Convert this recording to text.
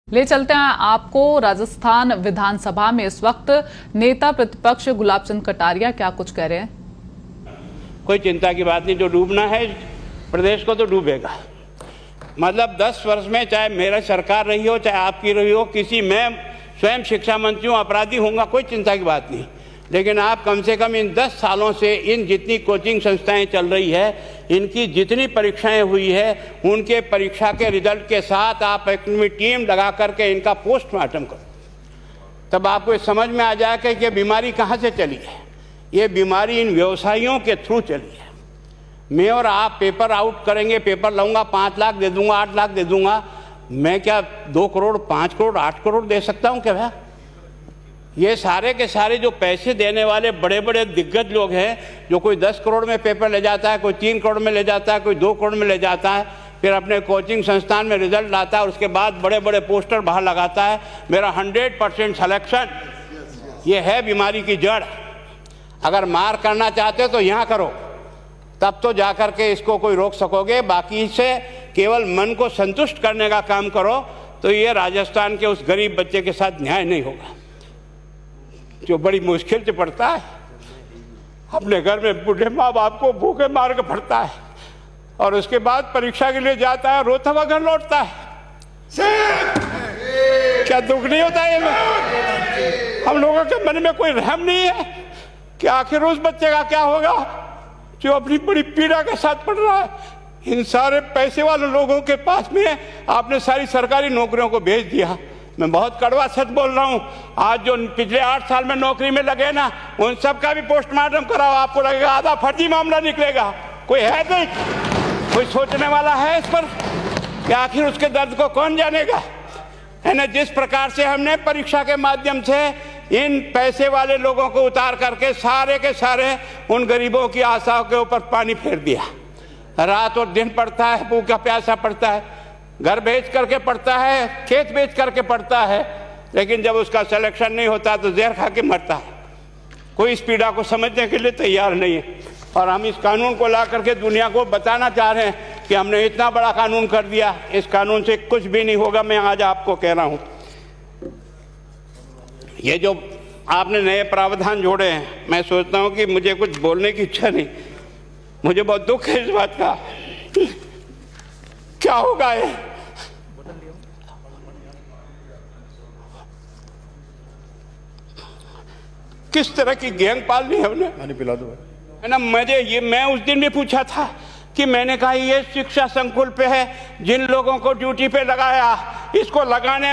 ले चलते हैं आपको राजस्थान विधानसभा में इस वक्त नेता प्रतिपक्ष गुलाब चंद कटारिया क्या कुछ कह रहे हैं। कोई चिंता की बात नहीं, जो डूबना है प्रदेश को तो डूबेगा। मतलब 10 वर्ष में चाहे मेरा सरकार रही हो चाहे आपकी रही हो, किसी मैं स्वयं शिक्षा मंत्री हूँ, अपराधी होऊंगा, कोई चिंता की बात नहीं। लेकिन आप कम से कम इन 10 सालों से इन जितनी कोचिंग संस्थाएं चल रही है, इनकी जितनी परीक्षाएं हुई है, उनके परीक्षा के रिजल्ट के साथ आप एक टीम लगा करके इनका पोस्टमार्टम करो, तब आपको ये समझ में आ जाएगा कि ये बीमारी कहाँ से चली है। ये बीमारी इन व्यवसायियों के थ्रू चली है। मैं और आप पेपर आउट करेंगे, पेपर लाऊंगा, 5 लाख दे दूंगा, 8 लाख दे दूंगा। मैं क्या 2 करोड़, 5 करोड़, 8 करोड़ दे सकता हूँ क्या भैया? ये सारे के सारे जो पैसे देने वाले बड़े बड़े दिग्गज लोग हैं, जो कोई 10 करोड़ में पेपर ले जाता है, कोई 3 करोड़ में ले जाता है, कोई 2 करोड़ में ले जाता है, फिर अपने कोचिंग संस्थान में रिजल्ट लाता है, और उसके बाद बड़े बड़े पोस्टर बाहर लगाता है, मेरा 100% सिलेक्शन। ये है बीमारी की जड़। अगर मार करना चाहते हो तो यहाँ करो, तब तो जा कर के इसको कोई रोक सकोगे। बाकी से केवल मन को संतुष्ट करने का काम करो तो ये राजस्थान के उस गरीब बच्चे के साथ न्याय नहीं होगा, जो बड़ी मुश्किल से पढ़ता है, अपने घर में बूढ़े माँ बाप को भूखे मार के पढ़ता है, और उसके बाद परीक्षा के लिए जाता है, रोता हुआ घर लौटता है। क्या दुख नहीं होता है? हम लोगों के मन में कोई रहम नहीं है कि आखिर उस बच्चे का क्या होगा जो अपनी बड़ी पीड़ा के साथ पढ़ रहा है। इन सारे पैसे वाले लोगों के पास में आपने सारी सरकारी नौकरियों को भेज दिया। मैं बहुत कड़वा सच बोल रहा हूँ। आज जो पिछले 8 साल में नौकरी में लगे ना, उन सब का भी पोस्टमार्टम कराओ, आपको लगेगा आधा फर्जी मामला निकलेगा। कोई है नहीं, कोई सोचने वाला है इस पर कि आखिर उसके दर्द को कौन जानेगा, है ना। जिस प्रकार से हमने परीक्षा के माध्यम से इन पैसे वाले लोगों को उतार करके सारे के सारे उन गरीबों की आशाओं के ऊपर पानी फेर दिया। रात और दिन पढ़ता है, भूखा प्यासा पढ़ता है, घर बेच करके पढ़ता है, खेत बेच करके पढ़ता है, लेकिन जब उसका सिलेक्शन नहीं होता तो जहर खा के मरता है। कोई इस पीड़ा को समझने के लिए तैयार नहीं है। और हम इस कानून को ला करके दुनिया को बताना चाह रहे हैं कि हमने इतना बड़ा कानून कर दिया, इस कानून से कुछ भी नहीं होगा। मैं आज आपको कह रहा हूँ, ये जो आपने नए प्रावधान जोड़े हैं, मैं सोचता हूँ कि मुझे कुछ बोलने की इच्छा नहीं, मुझे बहुत दुख है इस बात का। क्या होगा ये? किस तरह की गैंग पालनी है हमने? पानी पिला दो, है ना। मैं उस दिन भी पूछा था कि मैंने कहा ये शिक्षा संकुल पे है, जिन लोगों को ड्यूटी पे लगाया, इसको लगाने